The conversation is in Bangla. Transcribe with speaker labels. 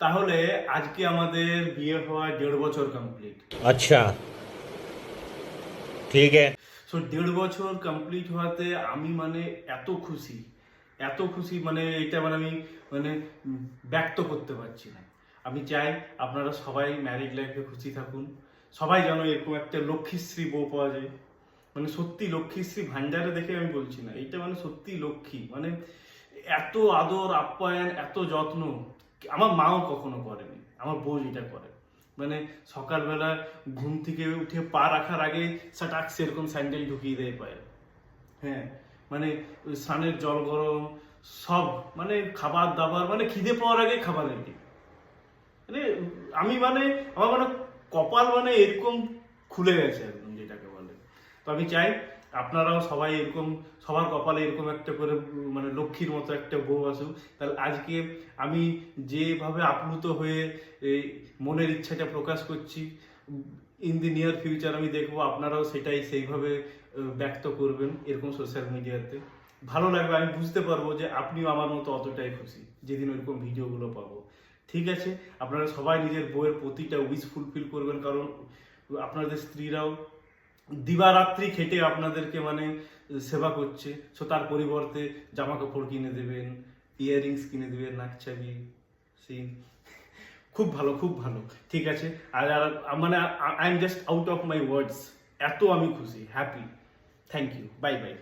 Speaker 1: তাহলে আজকে আমাদের বিয়ে হওয়া 1.5 বছর কমপ্লিট।
Speaker 2: अच्छा ठीक है।
Speaker 1: সো 1.5 বছর কমপ্লিট হওয়াতে আমি মানে এত খুশি মানে এটা মানে আমি মানে ব্যক্ত করতে পারছি না। আমি চাই আপনারা সবাই ম্যারিড লাইফে খুশি থাকুন, সবাই যেন এরকম একটা লক্ষ্মীশ্রী বউ পাওয়া যায়। মানে সত্যি লক্ষ্মীশ্রী ভান্ডারে দেখে আমি বলছি না, এটা মানে সত্যি লক্ষ্মী, মানে এত আদর আপ্যায়ন এত যত্ন আমার মাও কখনো করেনি, আমার বউ যেটা করে। মানে সকালবেলা ঘুম থেকে উঠে পা রাখার আগে সাটাক সেরকম স্যান্ডেল ঢুকিয়ে দেয় পায়ে। হ্যাঁ, মানে স্নানের জল গরম সব, মানে খাবার দাবার, মানে খিদে পাওয়ার আগে খাবার রেডি। মানে আমি মানে আমার মানে কপাল মানে এরকম খুলে গেছে একদম, যেটাকে বলে। তো আমি চাই আপনারাও সবাই এরকম, সবার কপালে এরকম একটা করে মানে লক্ষ্মীর মতো একটা বউ আসুক। তাহলে আজকে আমি যেভাবে আপ্লুত হয়ে এই মনের ইচ্ছাটা প্রকাশ করছি, ইন দি নিয়ার ফিউচার আমি দেখবো আপনারাও সেটাই সেইভাবে ব্যক্ত করবেন এরকম সোশ্যাল মিডিয়াতে। ভালো লাগবে, আমি বুঝতে পারবো যে আপনিও আমার মতো অতটাই খুশি যেদিন ওইরকম ভিডিওগুলো পাবো। ঠিক আছে, আপনারা সবাই নিজের বউয়ের প্রতিটা উইশ ফুলফিল করবেন, কারণ আপনাদের স্ত্রীরাও দিবারাত্রি খেটে আপনাদেরকে মানে সেবা করছে। সো তার পরিবর্তে জামা কাপড় কিনে দেবেন, ইয়াররিংস কিনে দেবেন, নাকছাবি, সেই খুব ভালো খুব ভালো। ঠিক আছে, আর মানে I am just out of my words, এত আমি খুশি, happy. Thank you, bye by.